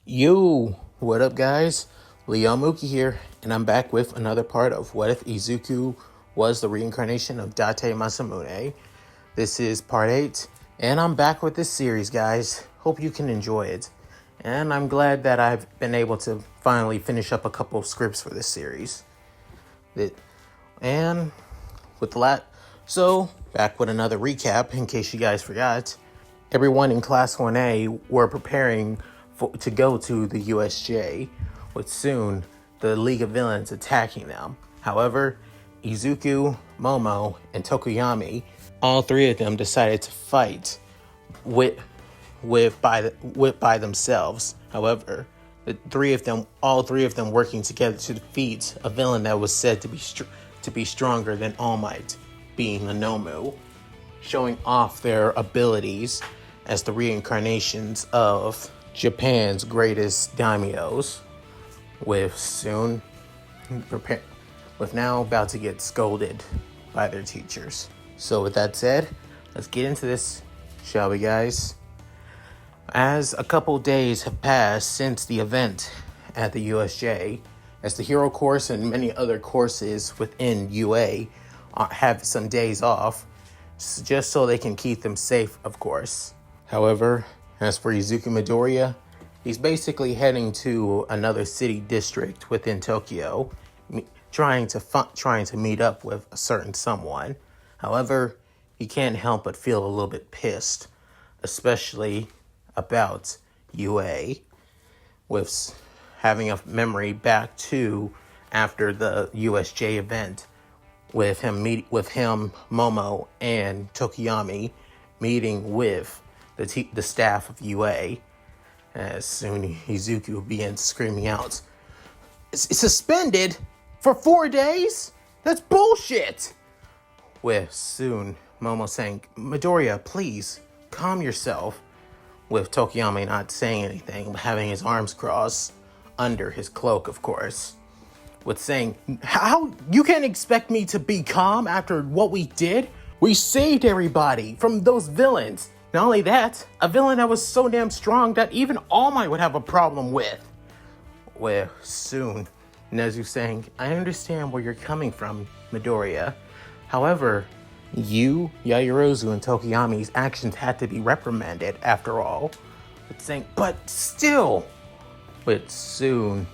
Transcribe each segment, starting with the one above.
Yo, what up guys? Leon Mookie here, and I'm back with another part of What If Izuku Was the Reincarnation of Date Masamune. This is part 8, and I'm back with this series, guys. Hope you can enjoy it. And I'm glad that I've been able to finally finish up a couple of scripts for this series. And with so back with another recap, in case you guys forgot. Everyone in Class 1A were preparing to go to the USJ, with soon the League of Villains attacking them. However, Izuku, Momo, and Tokoyumi, all three of them decided to fight by themselves. However, all three of them working together to defeat a villain that was said to be stronger than All Might, being the Nomu, showing off their abilities as the reincarnations of Japan's greatest daimyos, with now about to get scolded by their teachers. So with that said, let's get into this, shall we guys? As a couple days have passed since the event at the USJ, as the hero course and many other courses within UA have some days off, just so they can keep them safe, of course. However, as for Izuku Midoriya, he's basically heading to another city district within Tokyo, trying to meet up with a certain someone. However, he can't help but feel a little bit pissed, especially about UA, with having a memory back to after the USJ event, with him, Momo, and Tokoyumi meeting with the staff of UA. As soon Izuku begins screaming out, "It's suspended for 4 days? That's bullshit!" With soon Momo saying, "Midoriya, please, calm yourself." With Tokoyami not saying anything, having his arms crossed under his cloak, of course. With saying, "How? You can't expect me to be calm after what we did? We saved everybody from those villains. Not only that, a villain that was so damn strong that even All Might would have a problem with." Where soon Nezu saying, "I understand where you're coming from, Midoriya. However, you, Yaoyorozu, and Tokoyami's actions had to be reprimanded after all." With saying, "But still." With soon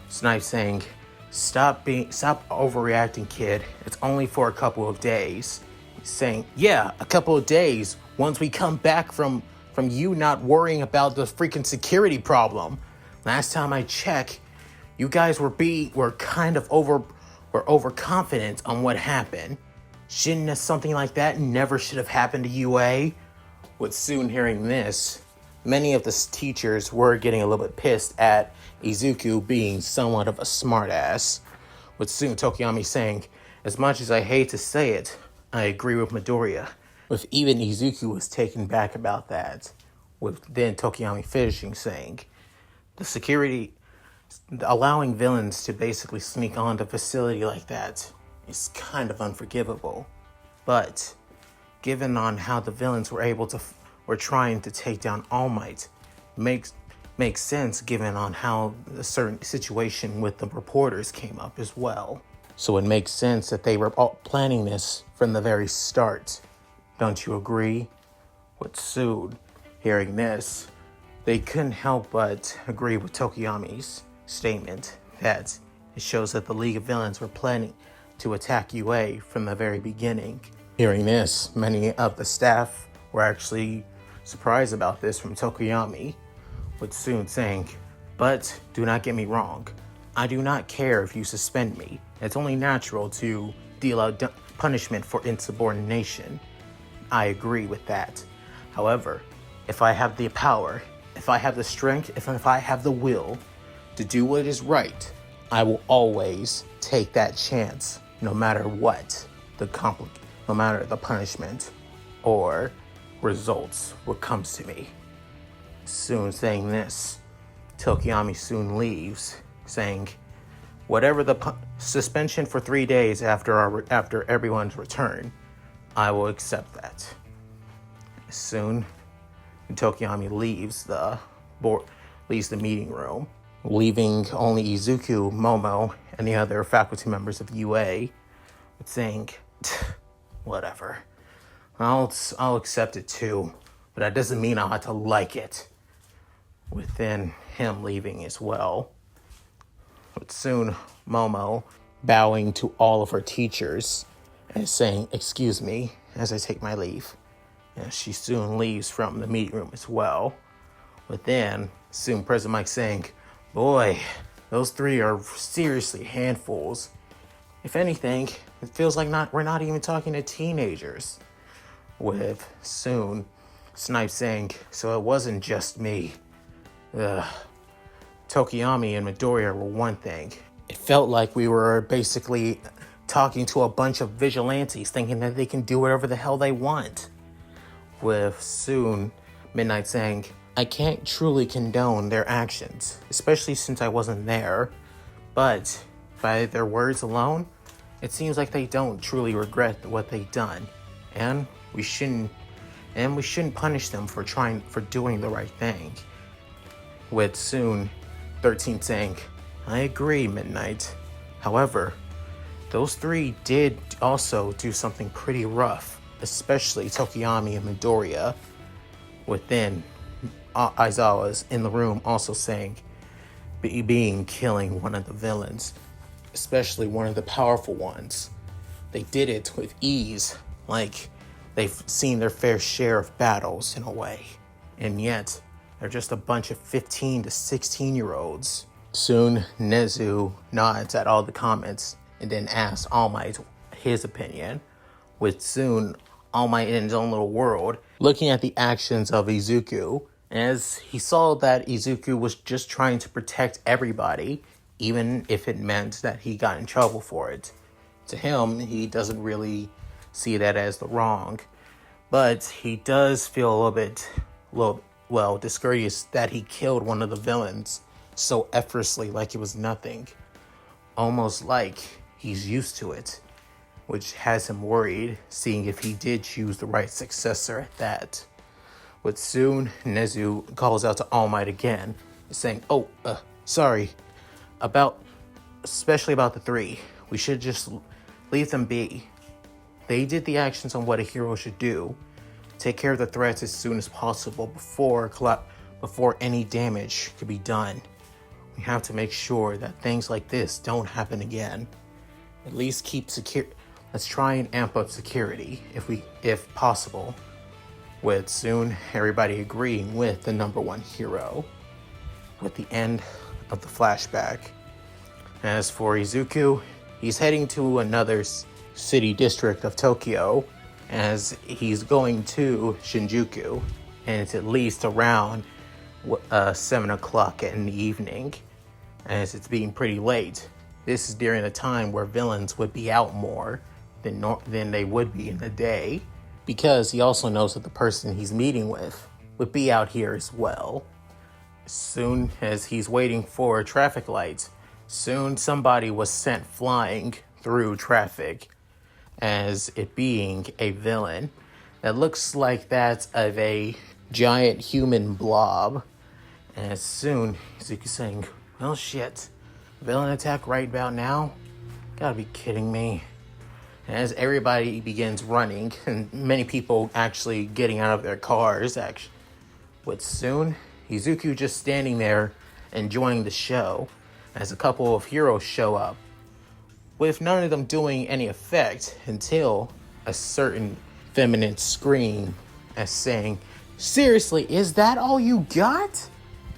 Snipe saying, Stop overreacting, kid. It's only for a couple of days." He's saying, "Yeah, a couple of days. Once we come back from you not worrying about the freaking security problem. Last time I checked, you guys were overconfident on what happened. Shouldn't something like that never should have happened to UA?" With soon hearing this, many of the teachers were getting a little bit pissed at Izuku being somewhat of a smartass. With soon Tokoyami saying, "As much as I hate to say it, I agree with Midoriya." With even Izuku was taken back about that. With then Tokoyami finishing saying, "The security, allowing villains to basically sneak on the facility like that is kind of unforgivable. But given on how the villains were trying to take down All Might, makes sense given on how a certain situation with the reporters came up as well. So it makes sense that they were all planning this from the very start. Don't you agree?" With soon hearing this, they couldn't help but agree with Tokoyami's statement that it shows that the League of Villains were planning to attack UA from the very beginning. Hearing this, many of the staff were actually surprised about this from Tokoyami, with soon saying, "But do not get me wrong. I do not care if you suspend me. It's only natural to deal out punishment for insubordination. I agree with that. However, if I have the power, if I have the strength, if I have the will to do what is right, I will always take that chance, no matter what no matter the punishment or results what comes to me." Soon saying this, Tokoyami soon leaves, saying, "Whatever the suspension for 3 days after everyone's return, I will accept that." Soon Tokoyami leaves leaves the meeting room, leaving only Izuku, Momo, and the other faculty members of UA, saying, whatever. I'll accept it too, but that doesn't mean I'll have to like it. Within him leaving as well. But soon, Momo, bowing to all of her teachers and saying, excuse me, as I take my leave. And she soon leaves from the meeting room as well. But then, soon President Mike saying, boy, those three are seriously handfuls. If anything, it feels like we're not even talking to teenagers. With soon Snipe saying, so it wasn't just me. Tokoyami and Midoriya were one thing. It felt like we were basically talking to a bunch of vigilantes thinking that they can do whatever the hell they want. With soon Midnight saying, I can't truly condone their actions, especially since I wasn't there. But by their words alone, it seems like they don't truly regret what they've done. And we shouldn't punish them for doing the right thing. With soon 13 saying, I agree, Midnight. However, those three did also do something pretty rough, especially Tokoyami and Midoriya. Within Aizawa's in the room also saying, killing one of the villains, especially one of the powerful ones. They did it with ease, like they've seen their fair share of battles in a way. And yet, they're just a bunch of 15 to 16-year-olds. Soon, Nezu nods at all the comments and then asks All Might his opinion. With soon, All Might in his own little world, looking at the actions of Izuku, as he saw that Izuku was just trying to protect everybody, even if it meant that he got in trouble for it. To him, he doesn't really see that as the wrong, but he does feel a little bit discourteous that he killed one of the villains so effortlessly, like it was nothing. Almost like he's used to it, which has him worried, seeing if he did choose the right successor at that. But soon, Nezu calls out to All Might again, saying, sorry, especially about the three. We should just leave them be. They did the actions on what a hero should do. Take care of the threats as soon as possible before any damage could be done. We have to make sure that things like this don't happen again. At least let's try and amp up security if possible. With soon everybody agreeing with the number one hero. With the end of the flashback. As for Izuku, he's heading to another city district of Tokyo, as he's going to Shinjuku, and it's at least around 7 o'clock in the evening, as it's being pretty late. This is during a time where villains would be out more than they would be in the day, because he also knows that the person he's meeting with would be out here as well. As soon as he's waiting for traffic lights, soon somebody was sent flying through traffic, as it being a villain that looks like that's of a giant human blob. And as soon as Izuku saying, well shit, villain attack right about now? Gotta be kidding me. And as everybody begins running, and many people actually getting out of their cars, with soon Izuku just standing there enjoying the show, as a couple of heroes show up, with none of them doing any effect until a certain feminine scream as saying, seriously, is that all you got?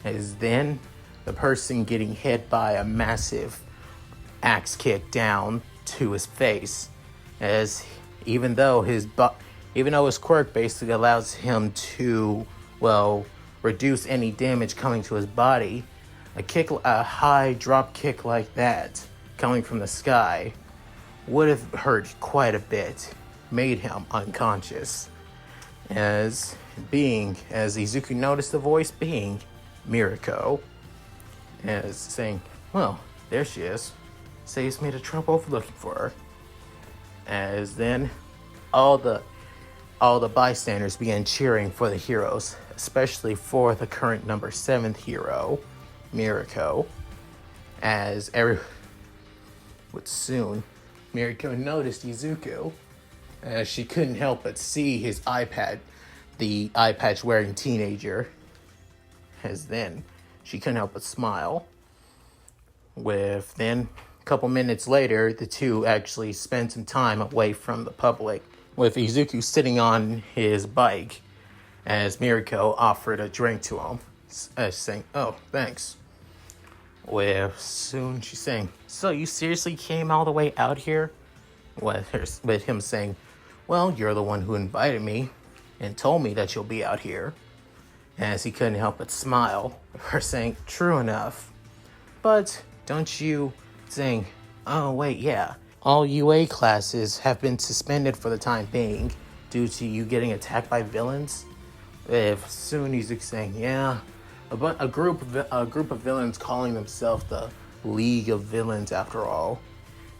As then the person getting hit by a massive axe kick down to his face, as even though his quirk basically allows him to, reduce any damage coming to his body, a high drop kick like that coming from the sky would have hurt quite a bit, made him unconscious. As Izuku noticed the voice being Mirko, as saying, well, there she is. Saves me the trouble of looking for her. As then all the all the bystanders began cheering for the heroes, especially for the current number 7th hero, Mirko, but soon, Mirko noticed Izuku, as she couldn't help but see his the eye patch wearing teenager, as then she couldn't help but smile. Then, a couple minutes later, the two actually spent some time away from the public, with Izuku sitting on his bike, as Mirko offered a drink to him, saying, "Oh, thanks." Soon she's saying, "So you seriously came all the way out here?" With him saying, "Well, you're the one who invited me and told me that you'll be out here." As he couldn't help but smile, her saying, "True enough. But don't you," saying, "Oh, wait, yeah. All UA classes have been suspended for the time being due to you getting attacked by villains." Soon he's saying, "Yeah. But a group of villains calling themselves the League of Villains, after all.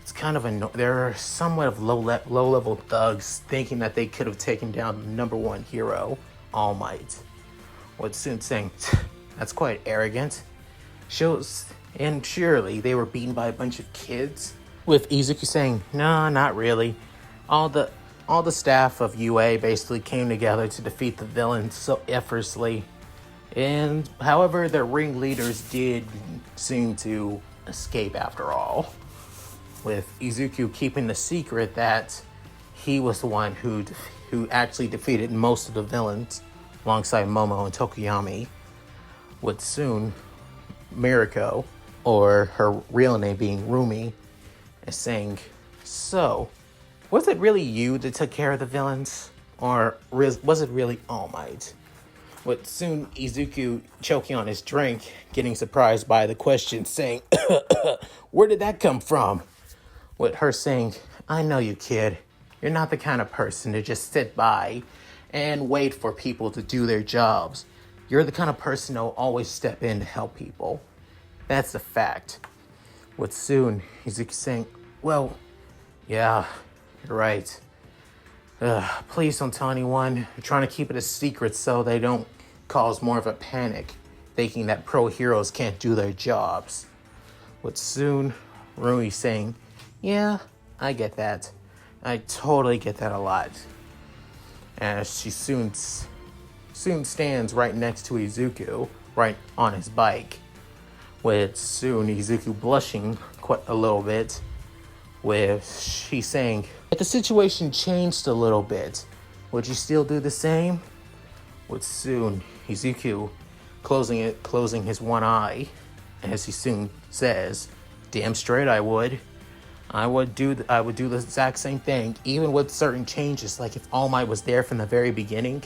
It's kind of they're somewhat of low-level thugs thinking that they could have taken down the number 1 hero, All Might." Soon saying, "That's quite arrogant. And surely they were beaten by a bunch of kids?" With Izuku saying, "No, not really. All the staff of UA basically came together to defeat the villains so effortlessly. And however, their ringleaders did seem to escape after all." With Izuku keeping the secret that he was the one who actually defeated most of the villains alongside Momo and Tokoyami. Soon Mirko, or her real name being Rumi, is saying, "So, was it really you that took care of the villains? Or was it really All Might?" Soon Izuku, choking on his drink, getting surprised by the question, saying, "Where did that come from?" Her saying, "I know you, kid. You're not the kind of person to just sit by and wait for people to do their jobs. You're the kind of person who'll always step in to help people. That's a fact." Soon Izuku saying, "Well, yeah, you're right. Please don't tell anyone. I'm trying to keep it a secret so they don't cause more of a panic, thinking that pro heroes can't do their jobs." Soon Rui saying, "Yeah, I get that. I totally get that a lot." As she soon stands right next to Izuku, right on his bike. Soon Izuku blushing quite a little bit, she saying, "If the situation changed a little bit, would you still do the same?" Soon Izuku closing his one eye, as he soon says, "Damn straight I would. I would do the exact same thing, even with certain changes. Like if All Might was there from the very beginning,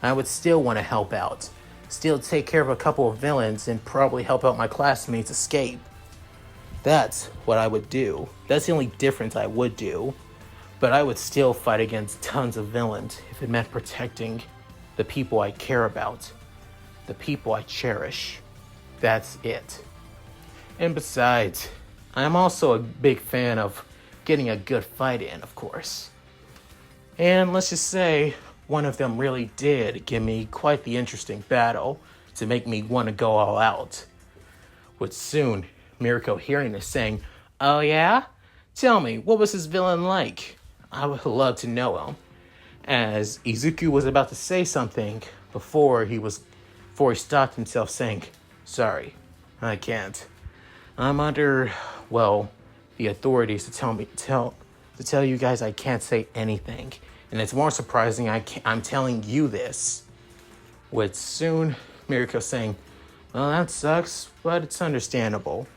I would still want to help out. Still take care of a couple of villains and probably help out my classmates escape. That's what I would do. That's the only difference I would do. But I would still fight against tons of villains if it meant protecting the people I care about, the people I cherish. That's it. And besides, I'm also a big fan of getting a good fight in, of course. And let's just say one of them really did give me quite the interesting battle to make me want to go all out." Soon Mirko hearing this saying, "Oh yeah? Tell me, what was this villain like? I would love to know him." As Izuku was about to say something before he stopped himself saying, "Sorry, I can't. I'm under, the authorities to tell you guys I can't say anything. And it's more surprising I'm telling you this." Soon Mirko saying, "Well, that sucks, but it's understandable.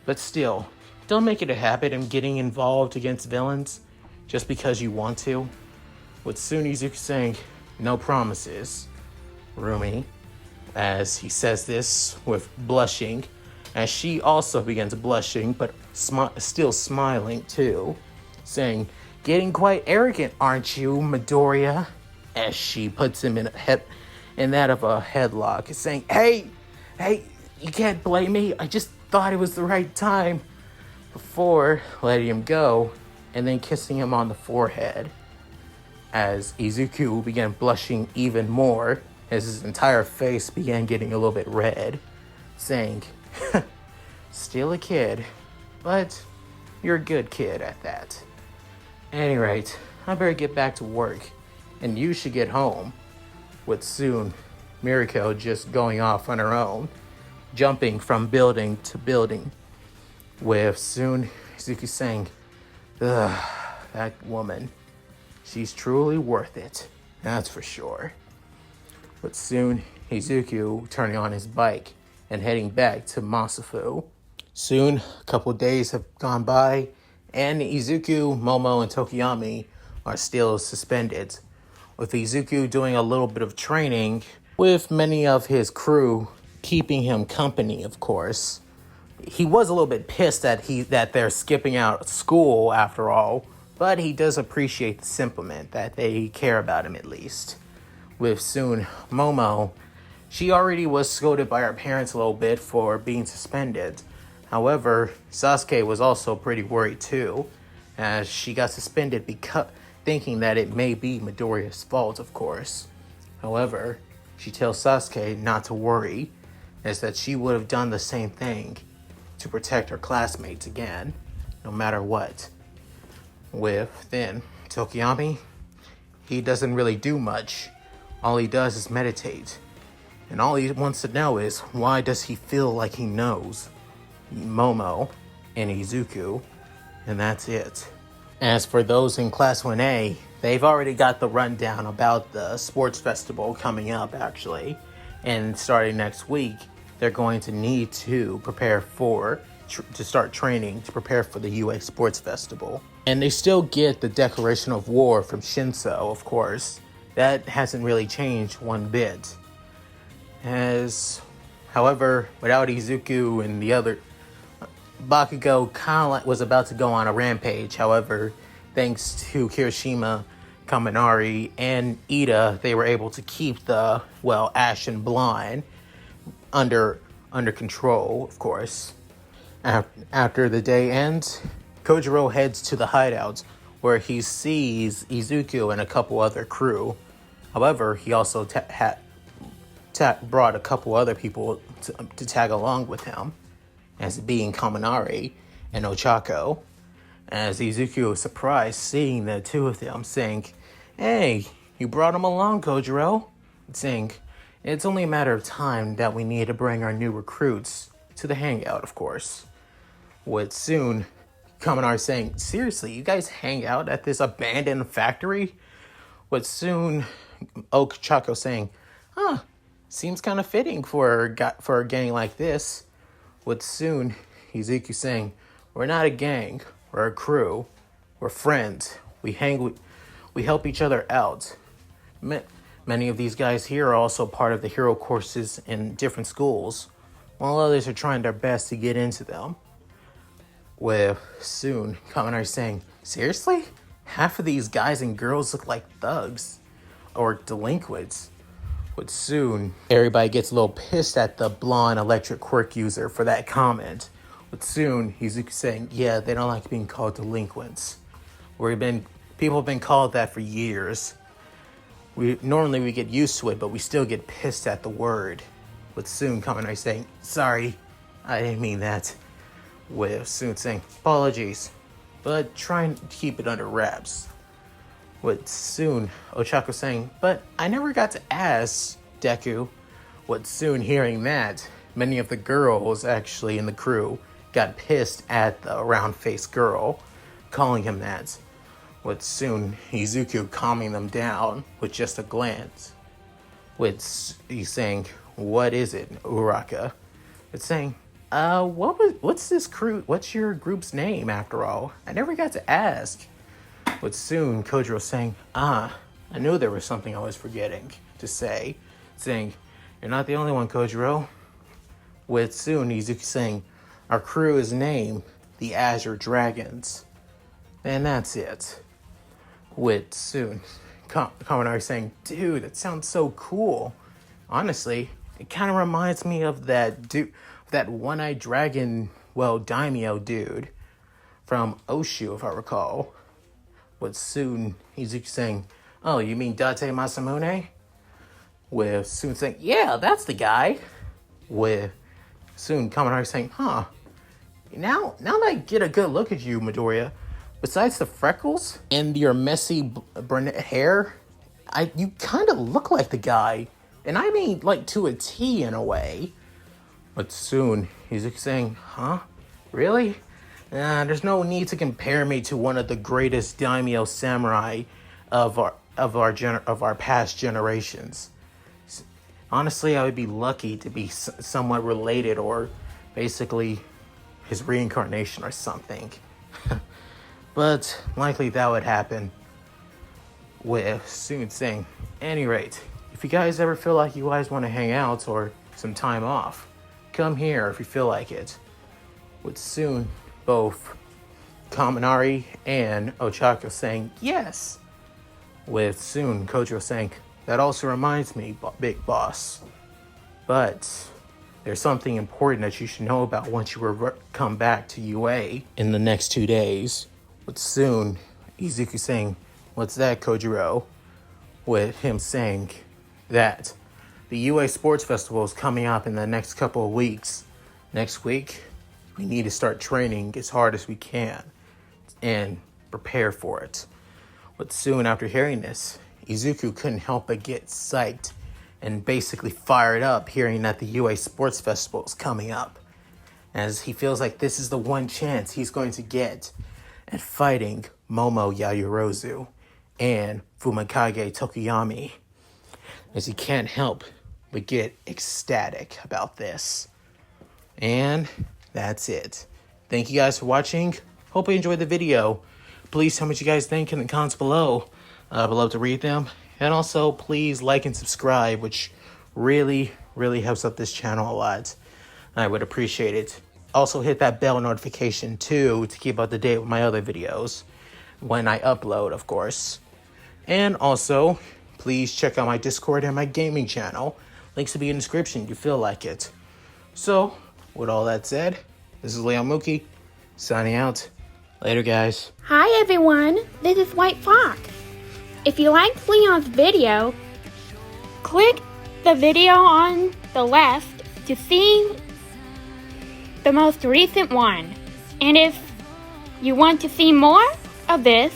But still, don't make it a habit of getting involved against villains just because you want to." Soon Izuku saying, "No promises, Rumi," as he says this with blushing, as she also begins blushing, but still smiling too, saying, "Getting quite arrogant, aren't you, Midoriya?" As she puts him in that of a headlock, saying, Hey, you can't blame me. I just thought it was the right time," before letting him go and then kissing him on the forehead. as Izuku began blushing even more as his entire face began getting a little bit red, saying, "Still a kid, but you're a good kid at that. At any rate, I better get back to work, and you should get home," with soon Mirko just going off on her own, jumping from building to building, with soon Izuku saying, "Ugh, that woman. She's truly worth it, that's for sure." But soon, Izuku turning on his bike and heading back to Masafu. Soon, a couple days have gone by, and Izuku, Momo, and Tokoyami are still suspended, with Izuku doing a little bit of training, with many of his crew keeping him company, of course. He was a little bit pissed that they're skipping out school after all, but he does appreciate the sentiment that they care about him at least. With soon Momo, she already was scolded by her parents a little bit for being suspended. However, Sasuke was also pretty worried too, as she got suspended because thinking that it may be Midoriya's fault, of course. However, she tells Sasuke not to worry, as that she would have done the same thing to protect her classmates again, no matter what. With then Tokoyami, he doesn't really do much. All he does is meditate. And all he wants to know is, why does he feel like he knows Momo and Izuku? And that's it. As for those in Class 1A, they've already got the rundown about the sports festival coming up, actually. And starting next week, they're going to need to prepare to start training to prepare for the UA Sports Festival. And they still get the Declaration of War from Shinso, of course. That hasn't really changed one bit. However, without Izuku and the other, Bakugo kind of was about to go on a rampage. However, thanks to Kirishima, Kaminari, and Ida, they were able to keep the, Ash and Blind under control, of course. After the day ends, Kojiro heads to the hideout, where he sees Izuku and a couple other crew. However, he also brought a couple other people to tag along with him, as being Kaminari and Ochako. As Izuku was surprised seeing the two of them, saying, "Hey, you brought them along, Kojiro?" Saying, "It's only a matter of time that we need to bring our new recruits to the hangout, of course." With soon Kaminari saying, "Seriously, you guys hang out at this abandoned factory?" With soon Ochako saying, "Seems kind of fitting for a gang like this." With soon Izuku saying, "We're not a gang, we're a crew, we're friends, we help each other out. Many of these guys here are also part of the hero courses in different schools, while others are trying their best to get into them." With soon Kaminari saying, "Seriously? Half of these guys and girls look like thugs or delinquents." With soon everybody gets a little pissed at the blonde electric quirk user for that comment. With soon Izuku saying, "Yeah, they don't like being called delinquents. People have been called that for years. Normally we get used to it, but we still get pissed at the word." With soon Kaminari saying, "Sorry, I didn't mean that." With soon saying, "Apologies, but trying to keep it under wraps." With soon Ochako saying, "But I never got to ask Deku." With soon hearing that, many of the girls actually in the crew got pissed at the round-faced girl, calling him that. With soon Izuku calming them down with just a glance. With he's saying, "What is it, Uraka?" It's saying, what's your group's name after all? I never got to ask." With soon Kojiro saying, I knew there was something I was forgetting to say. Saying, "You're not the only one, Kojiro." With soon Izuku saying, "Our crew is named the Azure Dragons." And that's it. With soon Kaminari saying, "Dude, that sounds so cool. Honestly, it kind of reminds me of that one-eyed dragon, daimyo dude from Oshu, if I recall." With soon Izuku saying, "Oh, you mean Date Masamune?" With Soon saying, "Yeah, that's the guy." With Soon Kaminari saying, "Huh. Now that I get a good look at you, Midoriya, besides the freckles and your messy brunette hair, you kind of look like the guy. And I mean, like, to a T in a way." But soon, he's saying, "Huh? Really? There's no need to compare me to one of the greatest daimyo samurai of our past generations. Honestly, I would be lucky to be somewhat related, or basically his reincarnation or something." But likely that would happen. With Soon saying, "Any rate, if you guys ever feel like you guys want to hang out or some time off, come here if you feel like it." With soon both Kaminari and Ochako saying yes. With soon Kojo saying, "That also reminds me, big boss. But there's something important that you should know about once you come back to UA in the next 2 days." With soon Izuku saying, "What's that, Kojiro?" With him saying that the UA Sports Festival is coming up in the next couple of weeks. Next week, we need to start training as hard as we can and prepare for it. But soon after hearing this, Izuku couldn't help but get psyched and basically fired up hearing that the UA Sports Festival is coming up, as he feels like this is the one chance he's going to get at fighting Momo Yaoyorozu and Fumikage Tokoyami, as he can't help but get ecstatic about this. And that's it. Thank you guys for watching. Hope you enjoyed the video. Please tell me what you guys think in the comments below. I'd love to read them. And also, please like and subscribe, which really, really helps out this channel a lot. I would appreciate it. Also, hit that bell notification too to keep up to date with my other videos when I upload, of course. And also, please check out my Discord and my gaming channel. Links will be in the description if you feel like it. So, with all that said, this is Leon Mookie, signing out. Later, guys. Hi everyone, this is White Fox. If you liked Leon's video, click the video on the left to see the most recent one. And if you want to see more of this,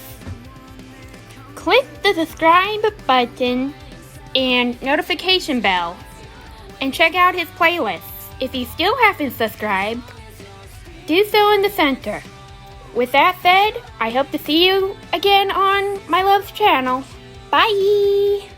click the subscribe button and notification bell and check out his playlists. If you still haven't subscribed, do so in the center. With that said, I hope to see you again on my love's channel. Bye!